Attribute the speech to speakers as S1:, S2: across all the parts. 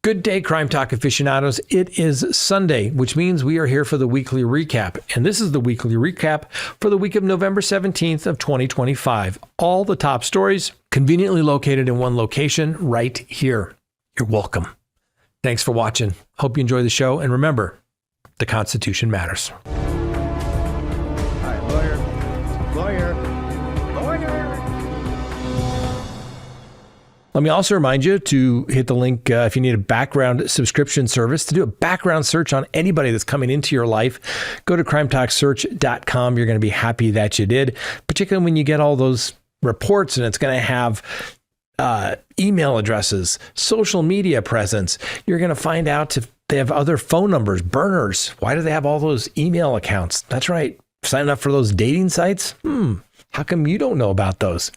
S1: Good day, Crime Talk aficionados. It is Sunday, which means we are here for the weekly recap. And this is the weekly recap for the week of November 17th of 2025. All the top stories conveniently located in one location right here. You're welcome. Thanks for watching. Hope you enjoy the show. And remember, the Constitution matters.
S2: All right, lawyer.
S1: Let me also remind you to hit the link if you need a background subscription service to do a background search on anybody that's coming into your life. Go to crimetalksearch.com. You're going to be happy that you did, particularly when you get all those reports and it's going to have email addresses, social media presence. You're going to find out if they have other phone numbers, burners. Why do they have all those email accounts? That's right. Signing up for those dating sites? How come you don't know about those?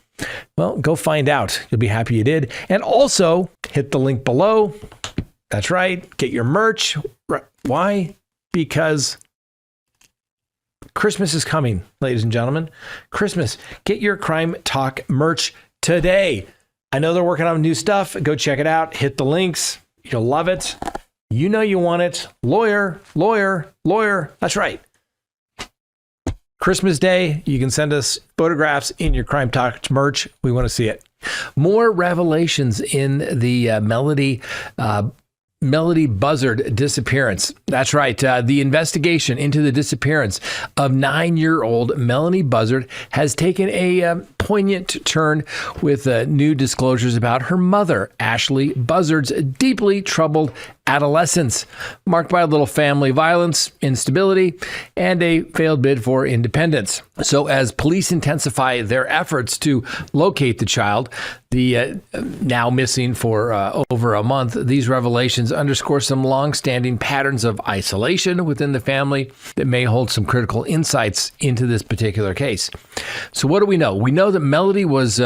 S1: Well, go find out. You'll be happy you did. And also hit the link below. That's right. Get your merch. Why? Because Christmas is coming, ladies and gentlemen. Christmas. Get your Crime Talk merch today. I know they're working on new stuff. Go check it out. Hit the links. You'll love it. You know you want it. Lawyer. That's right. Christmas Day, you can send us photographs in your Crime Talk merch. We want to see it. More revelations in the Melodee Buzzard disappearance. That's right. The investigation into the disappearance of 9-year-old Melodee Buzzard has taken a poignant turn with new disclosures about her mother, Ashley Buzzard's deeply troubled adolescence, marked by a little family violence, instability, and a failed bid for independence. So as police intensify their efforts to locate the child, the now missing for over a month, these revelations underscore some long-standing patterns of isolation within the family that may hold some critical insights into this particular case. So what do we know? We know that Melodee was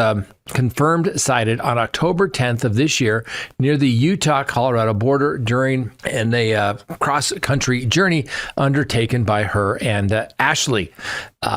S1: confirmed sighted on October 10th of this year near the Utah-Colorado border during a cross-country journey undertaken by her and Ashley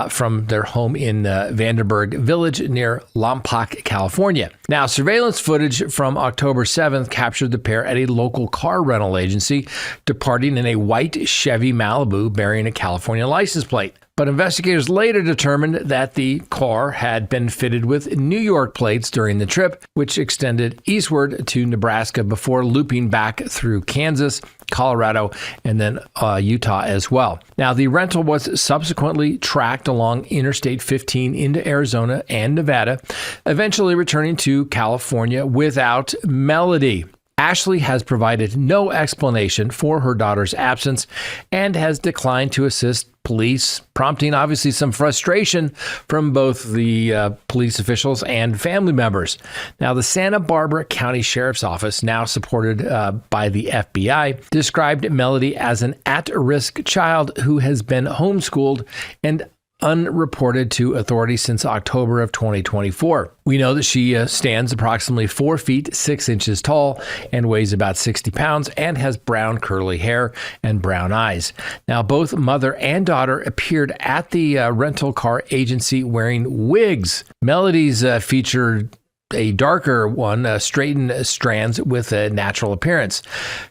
S1: from their home in Vanderburg Village near Lompoc, California. Now, surveillance footage from October 7th captured the pair at a local car rental agency departing in a white Chevy Malibu bearing a California license plate. But investigators later determined that the car had been fitted with New York plates during the trip, which extended eastward to Nebraska before looping back through Kansas, Colorado, and then Utah as well. Now, the rental was subsequently tracked along Interstate 15 into Arizona and Nevada, eventually returning to California without Melodee. Ashley has provided no explanation for her daughter's absence and has declined to assist police, prompting obviously some frustration from both the police officials and family members. Now, the Santa Barbara County Sheriff's Office, now supported by the FBI, described Melodee as an at-risk child who has been homeschooled and unreported to authorities since October of 2024. We know that she stands approximately 4 feet 6 inches tall and weighs about 60 pounds and has brown curly hair and brown eyes. Now, both mother and daughter appeared at the rental car agency wearing wigs. Melodee's featured a darker one, straightened strands with a natural appearance.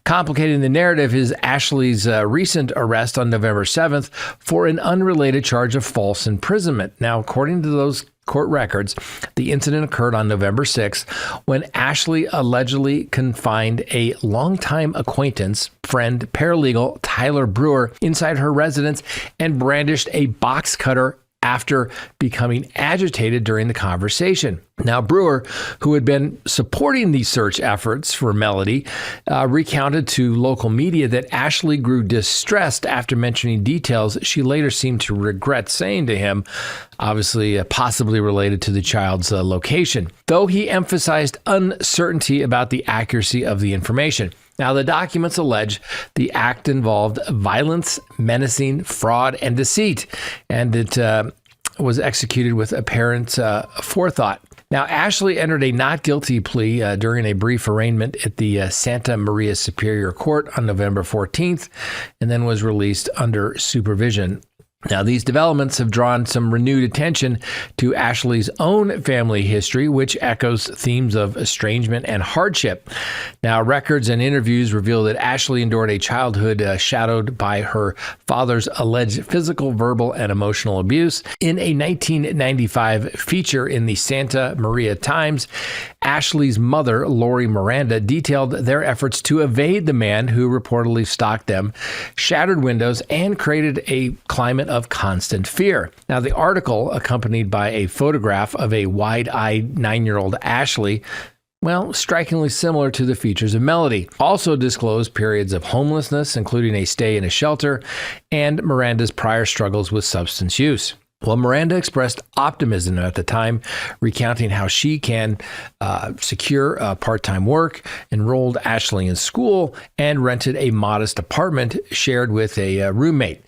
S1: Complicating the narrative is Ashley's recent arrest on November 7th for an unrelated charge of false imprisonment. Now, according to those court records, the incident occurred on November 6th when Ashley allegedly confined a longtime acquaintance, friend, paralegal Tyler Brewer inside her residence and brandished a box cutter after becoming agitated during the conversation. Now, Brewer, who had been supporting the search efforts for Melodee, recounted to local media that Ashley grew distressed after mentioning details she later seemed to regret saying to him, obviously possibly related to the child's location, though he emphasized uncertainty about the accuracy of the information. Now, the documents allege the act involved violence, menacing, fraud, and deceit, and it was executed with apparent forethought. Now, Ashley entered a not guilty plea during a brief arraignment at the Santa Maria Superior Court on November 14th, and then was released under supervision. Now, these developments have drawn some renewed attention to Ashley's own family history, which echoes themes of estrangement and hardship. Now, records and interviews reveal that Ashley endured a childhood shadowed by her father's alleged physical, verbal, and emotional abuse. In a 1995 feature in the Santa Maria Times, Ashley's mother, Lori Miranda, detailed their efforts to evade the man who reportedly stalked them, shattered windows, and created a climate of constant fear. Now, the article, accompanied by a photograph of a wide-eyed 9-year-old Ashley, well, strikingly similar to the features of Melodee, also disclosed periods of homelessness, including a stay in a shelter, and Miranda's prior struggles with substance use. Well, Miranda expressed optimism at the time, recounting how she can secure part-time work, enrolled Ashley in school, and rented a modest apartment shared with a roommate.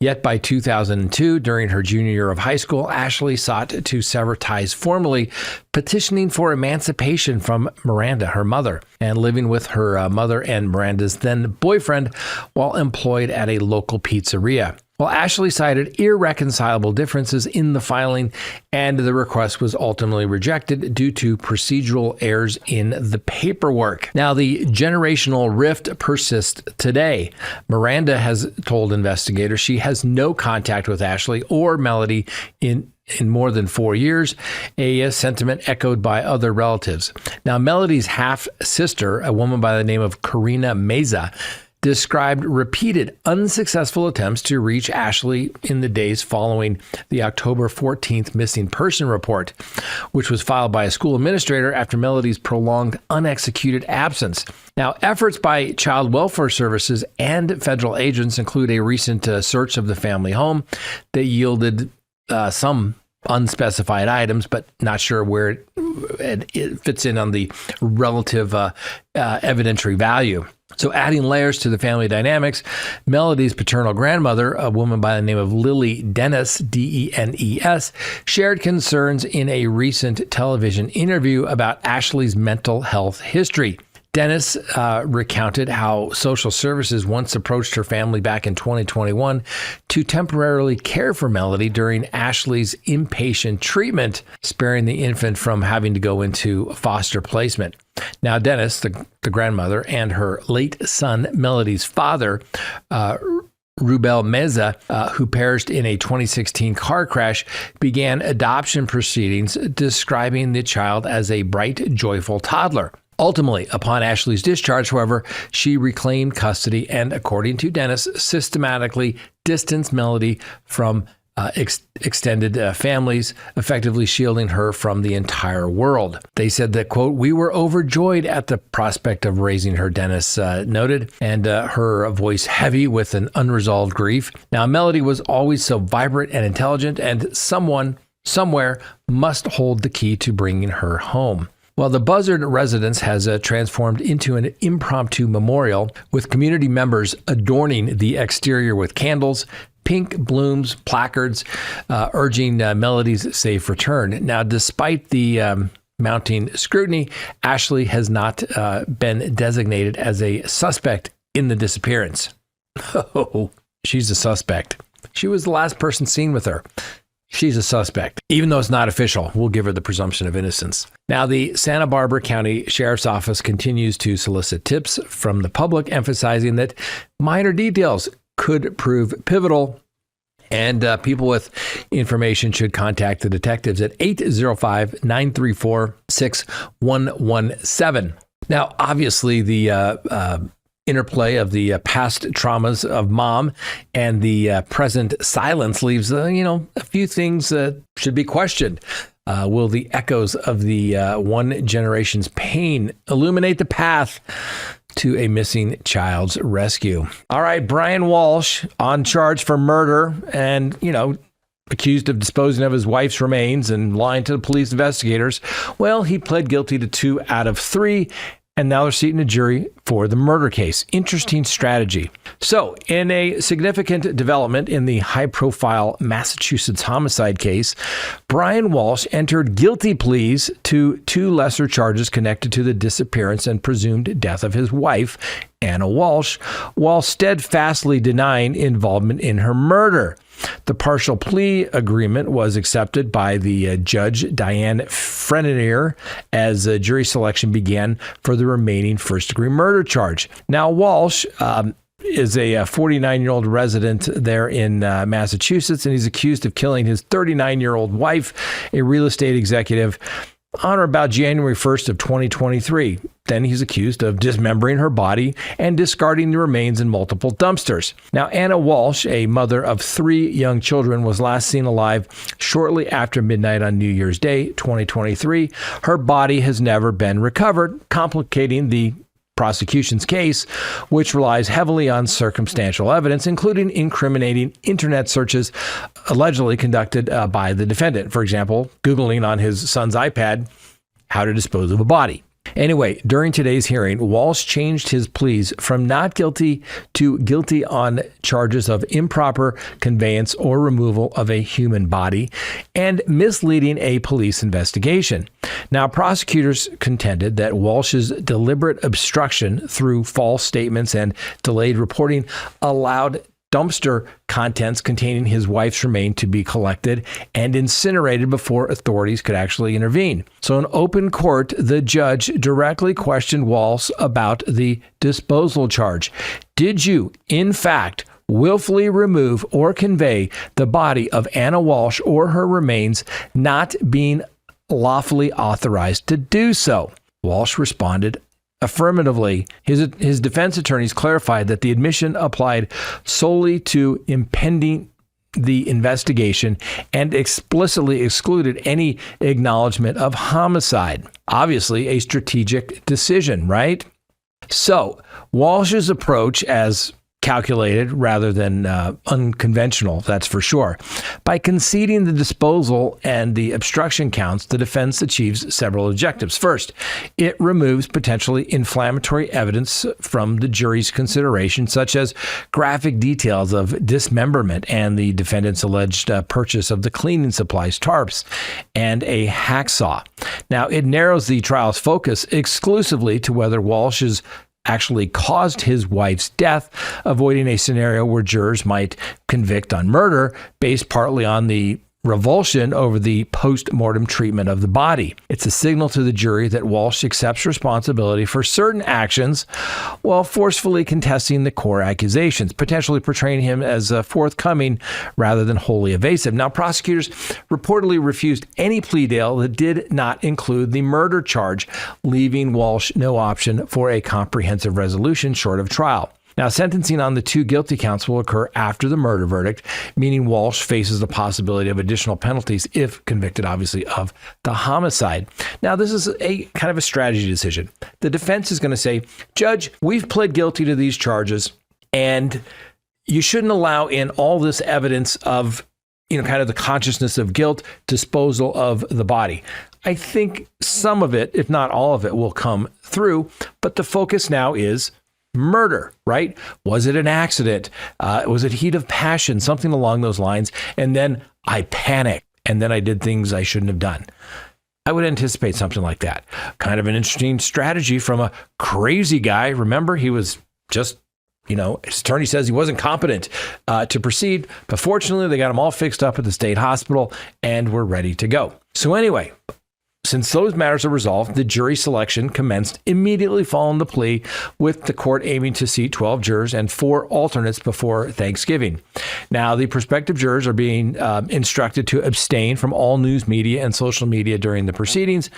S1: Yet by 2002, during her junior year of high school, Ashley sought to sever ties formally, petitioning for emancipation from Miranda, her mother, and living with her mother and Miranda's then boyfriend while employed at a local pizzeria. Well, Ashley cited irreconcilable differences in the filing, and the request was ultimately rejected due to procedural errors in the paperwork. Now, the generational rift persists today. Miranda has told investigators she has no contact with Ashley or Melodee in more than 4 years, a sentiment echoed by other relatives. Now, Melodee's half-sister, a woman by the name of Karina Meza, described repeated unsuccessful attempts to reach Ashley in the days following the October 14th missing person report, which was filed by a school administrator after Melodee's prolonged unexecuted absence. Now, efforts by child welfare services and federal agents include a recent search of the family home that yielded some unspecified items, but not sure where it fits in on the relative evidentiary value. So adding layers to the family dynamics, Melodee's paternal grandmother, a woman by the name of Lily Dennis, Denes, shared concerns in a recent television interview about Ashley's mental health history. Dennis recounted how social services once approached her family back in 2021 to temporarily care for Melodee during Ashley's inpatient treatment, sparing the infant from having to go into foster placement. Now, Dennis, the grandmother, and her late son, Melodee's father, Rubel Meza, who perished in a 2016 car crash, began adoption proceedings, describing the child as a bright, joyful toddler. Ultimately, upon Ashley's discharge, however, she reclaimed custody and, according to Dennis, systematically distanced Melodee from extended families, effectively shielding her from the entire world. They said that, quote, "We were overjoyed at the prospect of raising her," Dennis noted, and her voice heavy with an unresolved grief. Now, Melodee was always so vibrant and intelligent, and someone, somewhere, must hold the key to bringing her home. Well, the Buzzard residence has transformed into an impromptu memorial, with community members adorning the exterior with candles, pink blooms, placards, urging Melodee's safe return. Now, despite the mounting scrutiny, Ashley has not been designated as a suspect in the disappearance. Oh, she's a suspect. She was the last person seen with her. She's a suspect. Even though it's not official, we'll give her the presumption of innocence. Now, the Santa Barbara County Sheriff's Office continues to solicit tips from the public, emphasizing that minor details could prove pivotal, and people with information should contact the detectives at 805-934-6117. Now, obviously, the interplay of the past traumas of mom and the present silence leaves, a few things that should be questioned. Will the echoes of the one generation's pain illuminate the path to a missing child's rescue? All right, Brian Walshe on charge for murder and, accused of disposing of his wife's remains and lying to the police investigators. Well, he pled guilty to 2 out of 3. And now they're seating a jury for the murder case. Interesting strategy. So, in a significant development in the high-profile Massachusetts homicide case, Brian Walshe entered guilty pleas to 2 lesser charges connected to the disappearance and presumed death of his wife, Anna Walshe, while steadfastly denying involvement in her murder. The partial plea agreement was accepted by the Judge Diane Frenier as jury selection began for the remaining first-degree murder charge. Now, Walshe is a 49-year-old resident there in Massachusetts, and he's accused of killing his 39-year-old wife, a real estate executive, on or about January 1st of 2023. Then he's accused of dismembering her body and discarding the remains in multiple dumpsters. Now, Anna Walshe, a mother of 3 young children, was last seen alive shortly after midnight on New Year's Day, 2023. Her body has never been recovered, complicating the prosecution's case, which relies heavily on circumstantial evidence, including incriminating internet searches allegedly conducted by the defendant. For example, Googling on his son's iPad how to dispose of a body. Anyway, during today's hearing, Walshe changed his pleas from not guilty to guilty on charges of improper conveyance or removal of a human body and misleading a police investigation. Now, prosecutors contended that Walsh's deliberate obstruction through false statements and delayed reporting allowed dumpster contents containing his wife's remains to be collected and incinerated before authorities could actually intervene. So in open court, the judge directly questioned Walshe about the disposal charge. Did you, in fact, willfully remove or convey the body of Anna Walshe or her remains not being lawfully authorized to do so? Walshe responded affirmatively. His defense attorneys clarified that the admission applied solely to impending the investigation and explicitly excluded any acknowledgement of homicide. Obviously, a strategic decision, right? So, Walsh's approach, as calculated rather than unconventional, that's for sure. By conceding the disposal and the obstruction counts, the defense achieves several objectives. First, it removes potentially inflammatory evidence from the jury's consideration, such as graphic details of dismemberment and the defendant's alleged purchase of the cleaning supplies, tarps, and a hacksaw. Now, it narrows the trial's focus exclusively to whether Walsh's actually caused his wife's death, avoiding a scenario where jurors might convict on murder based partly on the revulsion over the post-mortem treatment of the body. It's a signal to the jury that Walshe accepts responsibility for certain actions while forcefully contesting the core accusations, potentially portraying him as forthcoming rather than wholly evasive. Now, prosecutors reportedly refused any plea deal that did not include the murder charge, leaving Walshe no option for a comprehensive resolution short of trial. Now, sentencing on the 2 guilty counts will occur after the murder verdict, meaning Walshe faces the possibility of additional penalties if convicted, obviously, of the homicide. Now, this is a kind of a strategy decision. The defense is going to say, Judge, we've pled guilty to these charges, and you shouldn't allow in all this evidence of, kind of the consciousness of guilt, disposal of the body. I think some of it, if not all of it, will come through, but the focus now is murder, right? Was it an accident? Was it heat of passion? Something along those lines. And then I panicked, and then I did things I shouldn't have done. I would anticipate something like that. Kind of an interesting strategy from a crazy guy. Remember, he was just, his attorney says he wasn't competent to proceed. But fortunately, they got him all fixed up at the state hospital, and we're ready to go. So anyway, since those matters are resolved, the jury selection commenced immediately following the plea, with the court aiming to seat 12 jurors and 4 alternates before Thanksgiving. Now, the prospective jurors are being instructed to abstain from all news media and social media during the proceedings,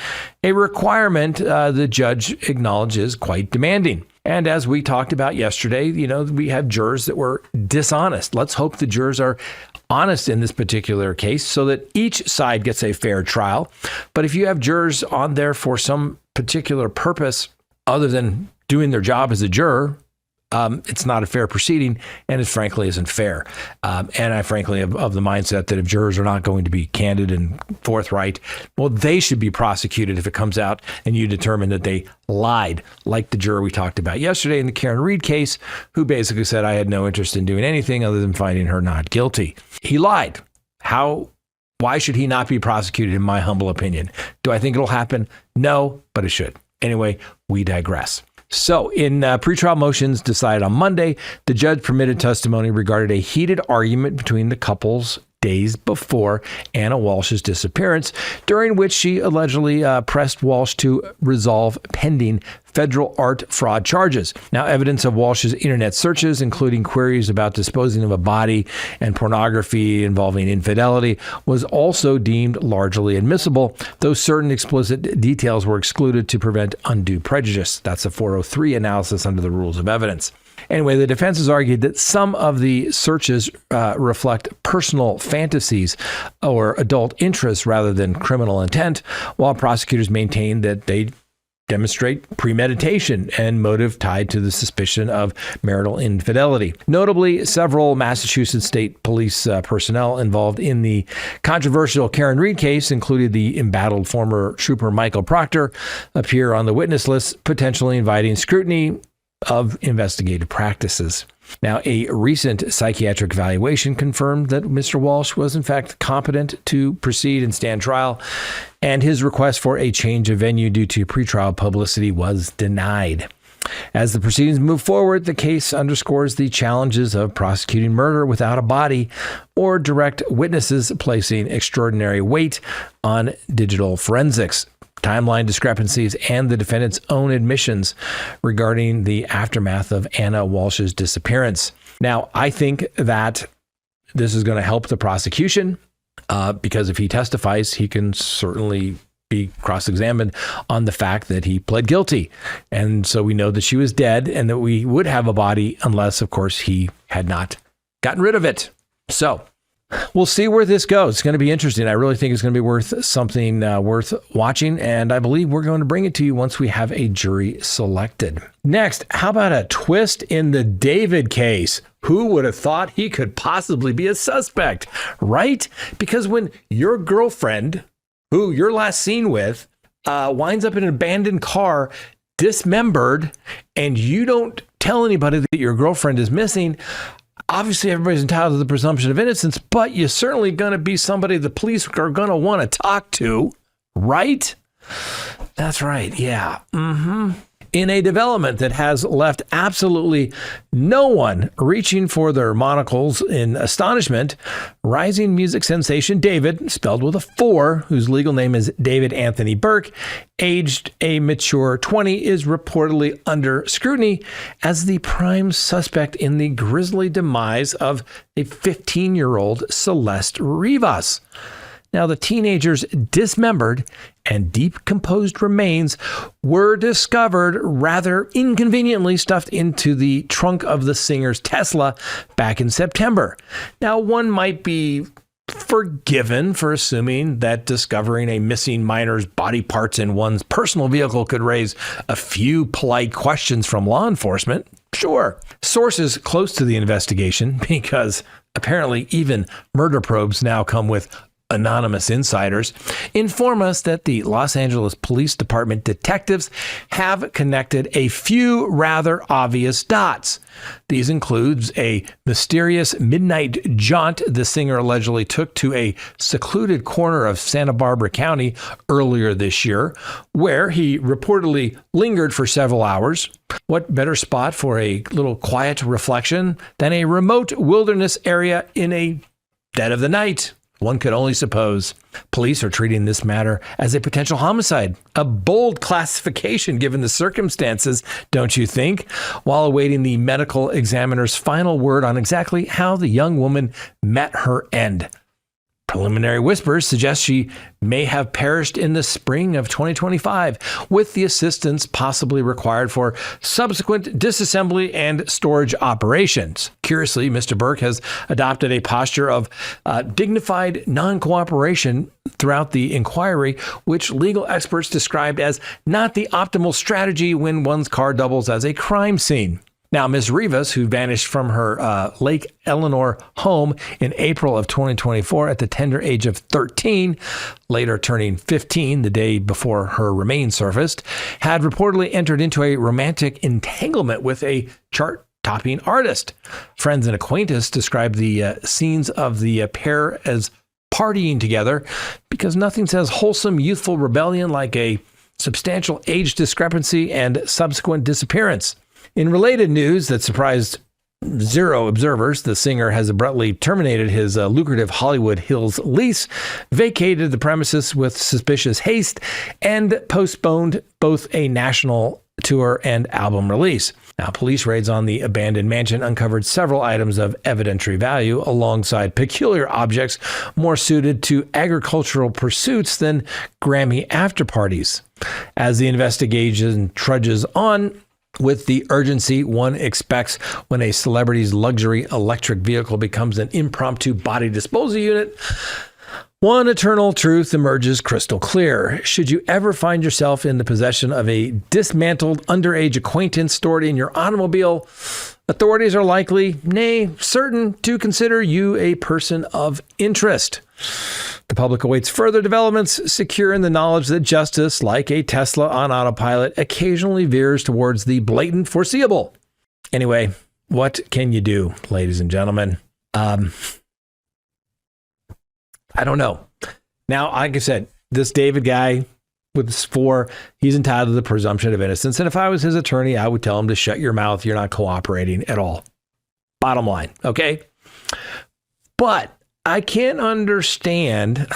S1: a requirement the judge acknowledges quite demanding. And as we talked about yesterday, we have jurors that were dishonest. Let's hope the jurors are honest in this particular case so that each side gets a fair trial. But if you have jurors on there for some particular purpose other than doing their job as a juror, it's not a fair proceeding, and it frankly isn't fair. And I frankly am of the mindset that if jurors are not going to be candid and forthright, well, they should be prosecuted if it comes out and you determine that they lied, like the juror we talked about yesterday in the Karen Reed case, who basically said, I had no interest in doing anything other than finding her not guilty. He lied. Why should he not be prosecuted, in my humble opinion? Do I think it'll happen? No, but it should. Anyway, we digress. So, in pretrial motions decided on Monday, the judge permitted testimony regarding a heated argument between the couples days before Anna Walshe's disappearance, during which she allegedly pressed Walshe to resolve pending federal art fraud charges. Now, evidence of Walshe's internet searches, including queries about disposing of a body and pornography involving infidelity, was also deemed largely admissible, though certain explicit details were excluded to prevent undue prejudice. That's a 403 analysis under the rules of evidence. Anyway, the defense has argued that some of the searches reflect personal fantasies or adult interests rather than criminal intent, while prosecutors maintain that they demonstrate premeditation and motive tied to the suspicion of marital infidelity. Notably, several Massachusetts State Police personnel involved in the controversial Karen Reed case, including the embattled former trooper Michael Proctor, appear on the witness list, potentially inviting scrutiny of investigative practices. Now, a recent psychiatric evaluation confirmed that Mr. Walshe was in fact competent to proceed and stand trial, and his request for a change of venue due to pretrial publicity was denied. As the proceedings move forward, the case underscores the challenges of prosecuting murder without a body or direct witnesses, placing extraordinary weight on digital forensics, timeline discrepancies, and the defendant's own admissions regarding the aftermath of Anna Walshe's disappearance. Now, I think that this is going to help the prosecution because if he testifies, he can certainly be cross-examined on the fact that he pled guilty. And so we know that she was dead and that we would have a body unless, of course, he had not gotten rid of it. So we'll see where this goes. It's going to be interesting. I really think it's going to be worth something worth watching, and I believe we're going to bring it to you once we have a jury selected. Next, how about a twist in the David case? Who would have thought he could possibly be a suspect, right? Because when your girlfriend, who you're last seen with, winds up in an abandoned car, dismembered, and you don't tell anybody that your girlfriend is missing, obviously, everybody's entitled to the presumption of innocence, but you're certainly going to be somebody the police are going to want to talk to, right? That's right. Yeah. In a development that has left absolutely no one reaching for their monocles in astonishment, rising music sensation David, spelled with a 4, whose legal name is David Anthony Burke, aged a mature 20, is reportedly under scrutiny as the prime suspect in the grisly demise of a 15-year-old Celeste Rivas. Now, the teenager's dismembered and decomposed remains were discovered rather inconveniently stuffed into the trunk of the singer's Tesla back in September. Now, one might be forgiven for assuming that discovering a missing minor's body parts in one's personal vehicle could raise a few polite questions from law enforcement. Sure. Sources close to the investigation, because apparently even murder probes now come with anonymous insiders, inform us that the Los Angeles Police Department detectives have connected a few rather obvious dots. These include a mysterious midnight jaunt the singer allegedly took to a secluded corner of Santa Barbara County earlier this year, where he reportedly lingered for several hours. What better spot for a little quiet reflection than a remote wilderness area in a dead of the night? One could only suppose. Police are treating this matter as a potential homicide, a bold classification given the circumstances, don't you think? While awaiting the medical examiner's final word on exactly how the young woman met her end. Preliminary whispers suggest she may have perished in the spring of 2025, with the assistance possibly required for subsequent disassembly and storage operations. Curiously, Mr. Burke has adopted a posture of dignified non-cooperation throughout the inquiry, which legal experts described as not the optimal strategy when one's car doubles as a crime scene. Now, Ms. Rivas, who vanished from her Lake Eleanor home in April of 2024 at the tender age of 13, later turning 15 the day before her remains surfaced, had reportedly entered into a romantic entanglement with a chart-topping artist. Friends and acquaintances described the scenes of the pair as partying together because nothing says wholesome youthful rebellion like a substantial age discrepancy, and subsequent disappearance. In related news that surprised zero observers, the singer has abruptly terminated his lucrative Hollywood Hills lease, vacated the premises with suspicious haste, and postponed both a national tour and album release. Now, police raids on the abandoned mansion uncovered several items of evidentiary value alongside peculiar objects more suited to agricultural pursuits than Grammy after-parties. As the investigation trudges on with the urgency one expects when a celebrity's luxury electric vehicle becomes an impromptu body disposal unit, one eternal truth emerges crystal clear. Should you ever find yourself in the possession of a dismantled underage acquaintance stored in your automobile, authorities are likely, nay, certain, to consider you a person of interest. The public awaits further developments, secure in the knowledge that justice, like a Tesla on autopilot, occasionally veers towards the blatant foreseeable. Anyway, what can you do, ladies and gentlemen? I don't know. Now, like I said, this David guy with this he's entitled to the presumption of innocence. And if I was his attorney, I would tell him to shut your mouth. You're not cooperating at all. Bottom line. Okay. But I can't understand.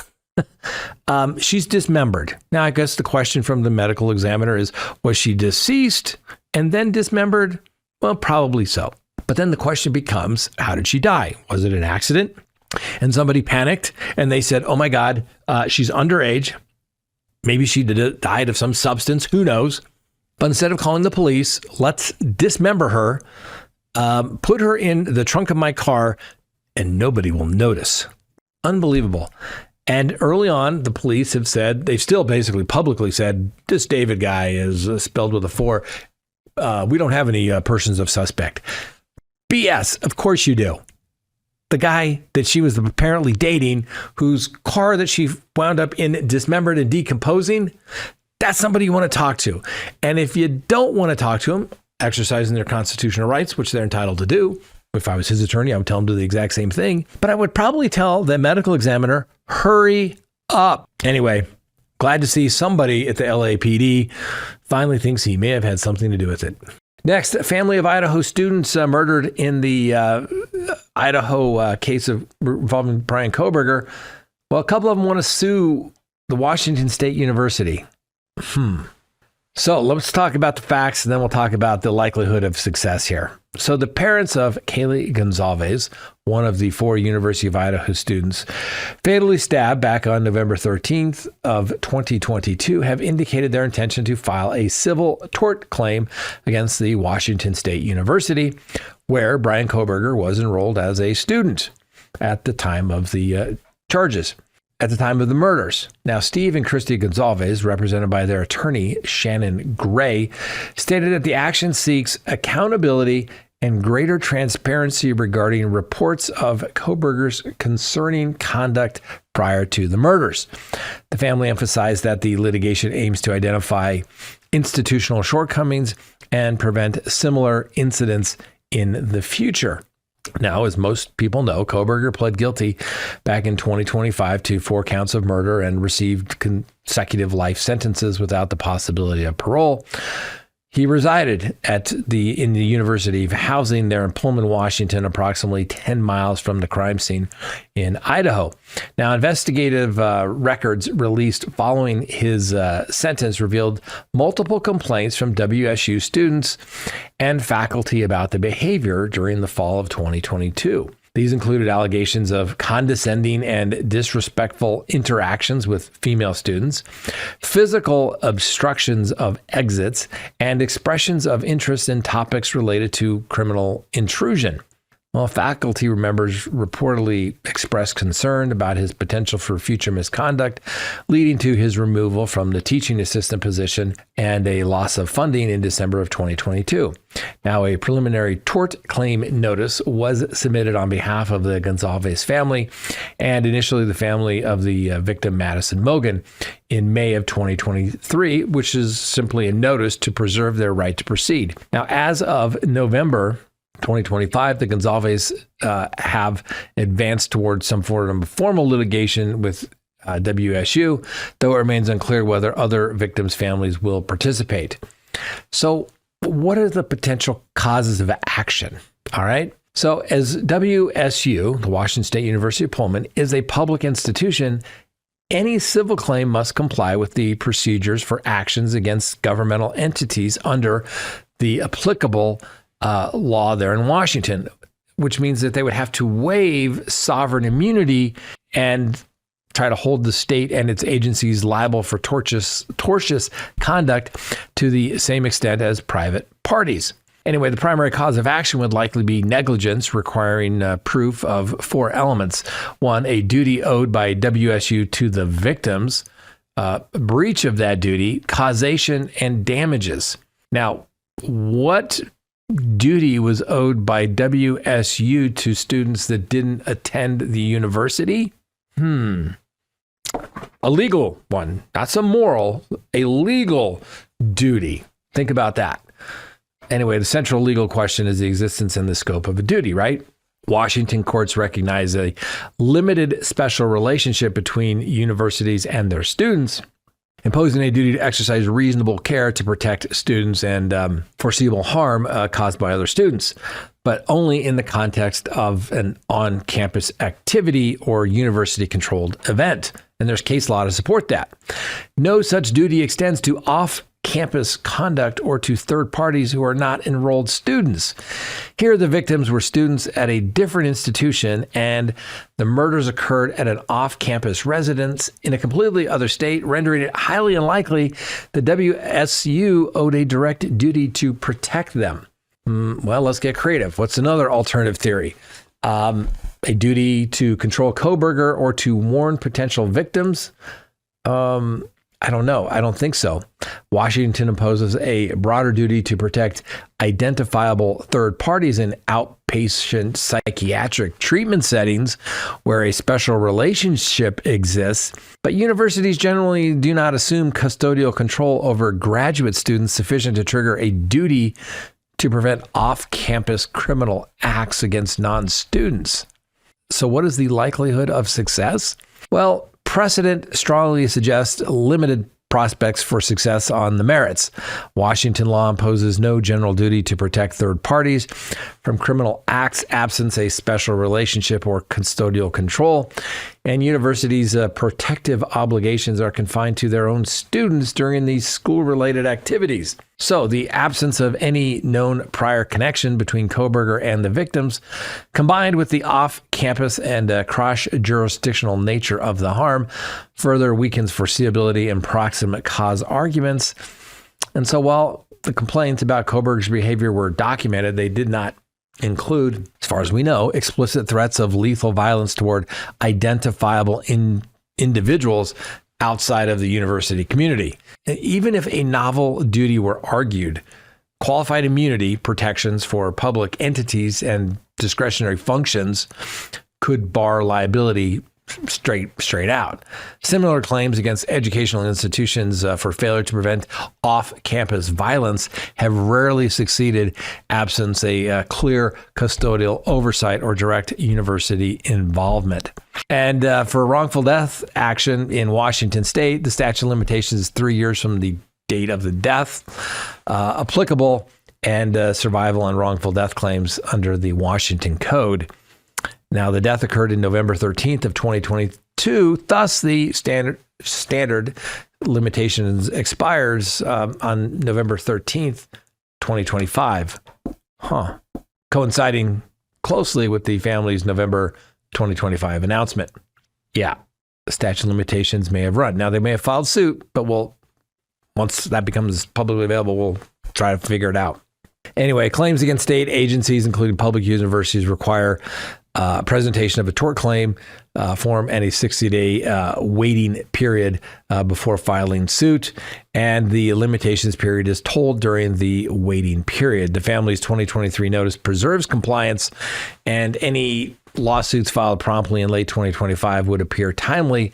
S1: She's dismembered. Now, I guess the question from the medical examiner is, was she deceased and then dismembered? Well, probably so. But then the question becomes, how did she die? Was it an accident? And somebody panicked and they said, oh my God, she's underage. Maybe she died of some substance. Who knows? But instead of calling the police, let's dismember her, put her in the trunk of my car, and nobody will notice. Unbelievable. And early on, the police have said, they've still basically publicly said, this David guy is spelled with a 4. We don't have any persons of suspect. BS. Of course you do. The guy that she was apparently dating, whose car that she wound up in dismembered and decomposing, that's somebody you want to talk to. And if you don't want to talk to him, exercising their constitutional rights, which they're entitled to do, if I was his attorney, I would tell him to do the exact same thing. But I would probably tell the medical examiner, hurry up. Anyway, glad to see somebody at the LAPD finally thinks he may have had something to do with it. Next, a family of Idaho students murdered in the Idaho case involving Bryan Kohberger. Well, a couple of them want to sue the Washington State University. So let's talk about the facts, and then we'll talk about the likelihood of success here. So the parents of Kaylee Gonzalez, one of the 4 University of Idaho students, fatally stabbed back on November 13th of 2022, have indicated their intention to file a civil tort claim against the Washington State University, where Bryan Kohberger was enrolled as a student at the time of the charges. At the time of the murders. Now, Steve and Christy Gonzalez, represented by their attorney, Shannon Gray, stated that the action seeks accountability and greater transparency regarding reports of Kohberger's concerning conduct prior to the murders. The family emphasized that the litigation aims to identify institutional shortcomings and prevent similar incidents in the future. Now, as most people know, Kohberger pled guilty back in 2025 to 4 counts of murder and received consecutive life sentences without the possibility of parole. He resided in the University of Housing there in Pullman, Washington, approximately 10 miles from the crime scene in Idaho. Now, investigative records released following his sentence revealed multiple complaints from WSU students and faculty about the behavior during the fall of 2022. These included allegations of condescending and disrespectful interactions with female students, physical obstructions of exits, and expressions of interest in topics related to criminal intrusion. Well, faculty members reportedly expressed concern about his potential for future misconduct, leading to his removal from the teaching assistant position and a loss of funding in December of 2022. Now, a preliminary tort claim notice was submitted on behalf of the Gonzalez family and initially the family of the victim, Madison Mogan, in May of 2023, which is simply a notice to preserve their right to proceed. Now, as of November 2025, the Gonzalez have advanced towards some form of formal litigation with WSU, though it remains unclear whether other victims' families will participate. So what are the potential causes of action? All right. So as WSU, the Washington State University of Pullman, is a public institution, any civil claim must comply with the procedures for actions against governmental entities under the applicable law there in Washington, which means that they would have to waive sovereign immunity and try to hold the state and its agencies liable for tortious conduct to the same extent as private parties. Anyway, the primary cause of action would likely be negligence, requiring proof of four elements. One, a duty owed by WSU to the victims, breach of that duty, causation, and damages. Now, what duty was owed by WSU to students that didn't attend the university? A legal one, not some moral, a legal duty. Think about that. Anyway, the central legal question is the existence and the scope of a duty, right? Washington courts recognize a limited special relationship between universities and their students, imposing a duty to exercise reasonable care to protect students and foreseeable harm caused by other students, but only in the context of an on-campus activity or university-controlled event. And there's case law to support that. No such duty extends to off-campus conduct or to third parties who are not enrolled students. Here, the victims were students at a different institution, and the murders occurred at an off-campus residence in a completely other state, rendering it highly unlikely that WSU owed a direct duty to protect them. Well, let's get creative. What's another alternative theory? A duty to control Kohberger or to warn potential victims? I don't know. I don't think so. Washington imposes a broader duty to protect identifiable third parties in outpatient psychiatric treatment settings where a special relationship exists, but universities generally do not assume custodial control over graduate students sufficient to trigger a duty to prevent off-campus criminal acts against non-students. So what is the likelihood of success? Well, precedent strongly suggests limited prospects for success on the merits. Washington law imposes no general duty to protect third parties from criminal acts absent a special relationship or custodial control, and universities' protective obligations are confined to their own students during these school-related activities. So the absence of any known prior connection between Kohberger and the victims, combined with the off-campus and cross-jurisdictional nature of the harm, further weakens foreseeability and proximate cause arguments. And so while the complaints about Kohberger's behavior were documented, they did not include, as far as we know, explicit threats of lethal violence toward identifiable individuals outside of the university community. Even if a novel duty were argued, qualified immunity protections for public entities and discretionary functions could bar liability straight out. Similar claims against educational institutions for failure to prevent off-campus violence have rarely succeeded absent a clear custodial oversight or direct university involvement. And for wrongful death action in Washington state, the statute of limitations is 3 years from the date of the death applicable, and survival on wrongful death claims under the Washington Code. Now, the death occurred in November 13th of 2022. Thus, the standard limitations expires on November 13th, 2025. Coinciding closely with the family's November 2025 announcement. Yeah, the statute of limitations may have run. Now, they may have filed suit, but once that becomes publicly available, we'll try to figure it out. Anyway, claims against state agencies, including public universities, require presentation of a tort claim form and a 60-day waiting period before filing suit. And the limitations period is told during the waiting period. The family's 2023 notice preserves compliance, and any lawsuits filed promptly in late 2025 would appear timely,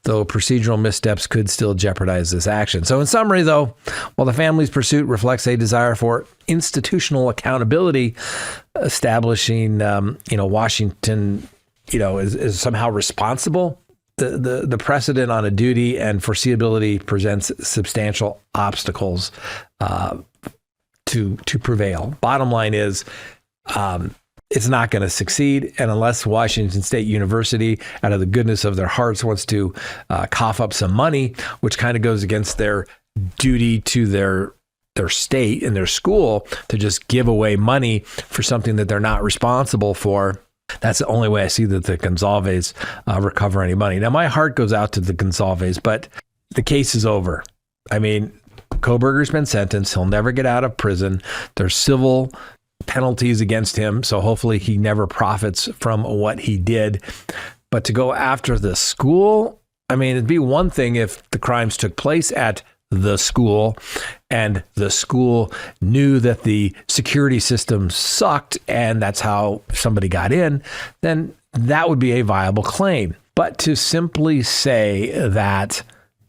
S1: though procedural missteps could still jeopardize this action. So in summary, though, while the family's pursuit reflects a desire for institutional accountability, establishing, Washington, is somehow responsible, the precedent on a duty and foreseeability presents substantial obstacles to prevail. Bottom line is, it's not going to succeed. And unless Washington State University, out of the goodness of their hearts, wants to cough up some money, which kind of goes against their duty to their state and their school to just give away money for something that they're not responsible for, that's the only way I see that the Gonzalez recover any money. Now, my heart goes out to the Gonzalez, but the case is over. I mean, Kohberger's been sentenced. He'll never get out of prison. There's civil penalties against him, so hopefully he never profits from what he did. But to go after the school, I mean, it'd be one thing if the crimes took place at the school and the school knew that the security system sucked and that's how somebody got in, then that would be a viable claim. But to simply say that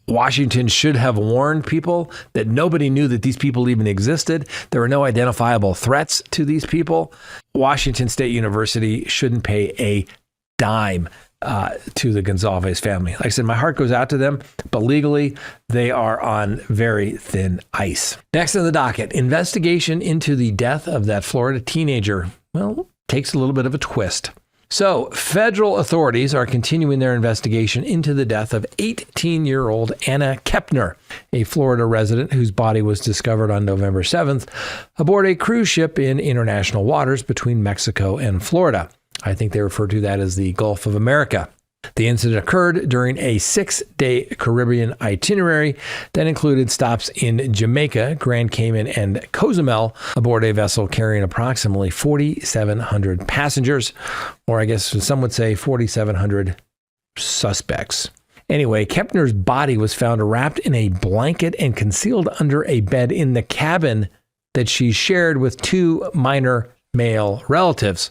S1: Washington should have warned people, that nobody knew that these people even existed, there were no identifiable threats to these people, Washington State University shouldn't pay a dime to the Gonzalez family. Like I said, my heart goes out to them, but legally they are on very thin ice. Next on the docket, investigation into the death of that Florida teenager, well, takes a little bit of a twist. So federal authorities are continuing their investigation into the death of 18-year-old Anna Kepner, a Florida resident whose body was discovered on November 7th aboard a cruise ship in international waters between Mexico and Florida. I think they refer to that as the Gulf of America. The incident occurred during a 6-day Caribbean itinerary that included stops in Jamaica, Grand Cayman, and Cozumel aboard a vessel carrying approximately 4,700 passengers, or I guess some would say 4,700 suspects. Anyway, Kepner's body was found wrapped in a blanket and concealed under a bed in the cabin that she shared with two minor male relatives,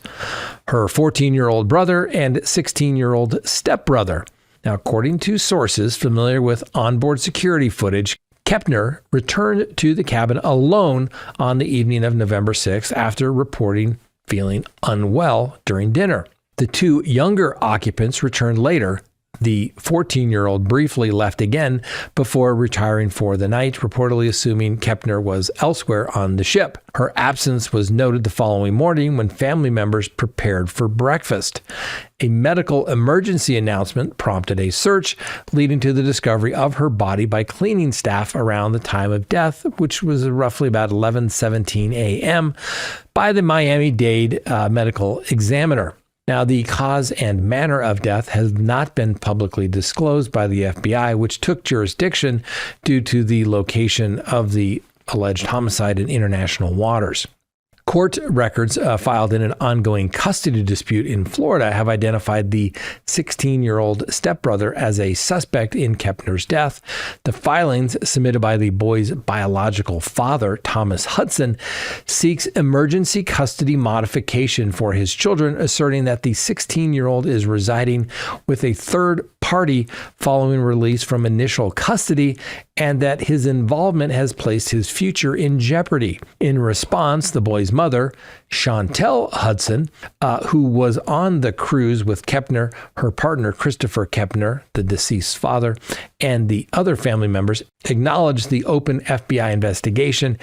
S1: her 14-year-old brother and 16-year-old stepbrother. Now, according to sources familiar with onboard security footage, Kepner returned to the cabin alone on the evening of November 6th after reporting feeling unwell during dinner. The two younger occupants returned later. The 14-year-old briefly left again before retiring for the night, reportedly assuming Kepner was elsewhere on the ship. Her absence was noted the following morning when family members prepared for breakfast. A medical emergency announcement prompted a search, leading to the discovery of her body by cleaning staff around the time of death, which was roughly about 11:17 a.m., by the Miami-Dade medical examiner. Now, the cause and manner of death has not been publicly disclosed by the FBI, which took jurisdiction due to the location of the alleged homicide in international waters. Court records filed in an ongoing custody dispute in Florida have identified the 16-year-old stepbrother as a suspect in Kepner's death. The filings submitted by the boy's biological father, Thomas Hudson, seeks emergency custody modification for his children, asserting that the 16-year-old is residing with a third party following release from initial custody and that his involvement has placed his future in jeopardy. In response, the boy's mother, Chantel Hudson, who was on the cruise with Kepner, her partner Christopher Kepner, the deceased's father, and the other family members, acknowledged the open FBI investigation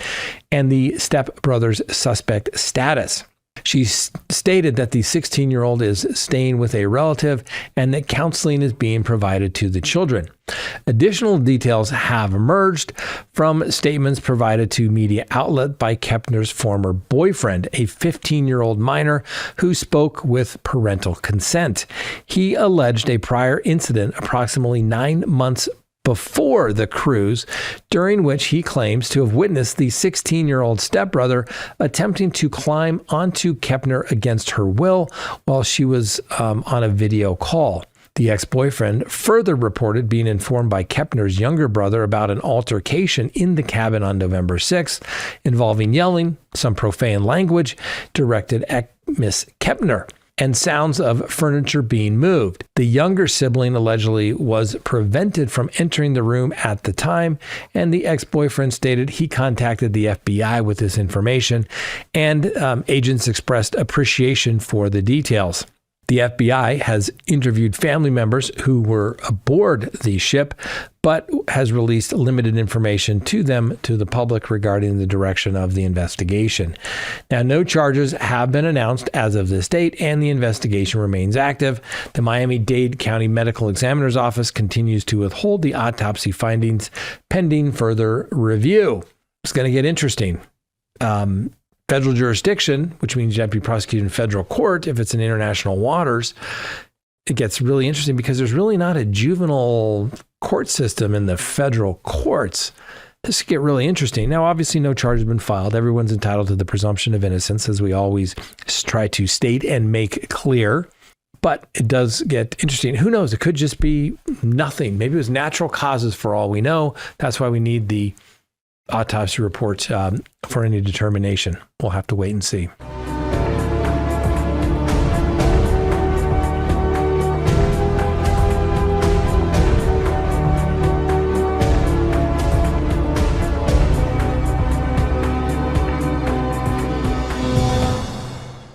S1: and the stepbrother's suspect status. She stated that the 16-year-old is staying with a relative and that counseling is being provided to the children. Additional details have emerged from statements provided to media outlet by Kepner's former boyfriend, a 15-year-old minor who spoke with parental consent. He alleged a prior incident approximately 9 months before the cruise, during which he claims to have witnessed the 16-year-old stepbrother attempting to climb onto Kepner against her will while she was on a video call. The ex-boyfriend further reported being informed by Kepner's younger brother about an altercation in the cabin on November 6th involving yelling, some profane language directed at Miss Kepner, and sounds of furniture being moved. The younger sibling allegedly was prevented from entering the room at the time, and the ex-boyfriend stated he contacted the FBI with this information, and agents expressed appreciation for the details. The FBI has interviewed family members who were aboard the ship, but has released limited information to them to the public regarding the direction of the investigation. Now, no charges have been announced as of this date, and the investigation remains active. The Miami-Dade County Medical Examiner's Office continues to withhold the autopsy findings pending further review. It's going to get interesting. Federal jurisdiction, which means you have to be prosecuted in federal court if it's in international waters, it gets really interesting because there's really not a juvenile court system in the federal courts. This could get really interesting. Now, obviously, no charge has been filed. Everyone's entitled to the presumption of innocence, as we always try to state and make clear. But it does get interesting. Who knows? It could just be nothing. Maybe it was natural causes for all we know. That's why we need the autopsy reports for any determination. We'll have to wait and see.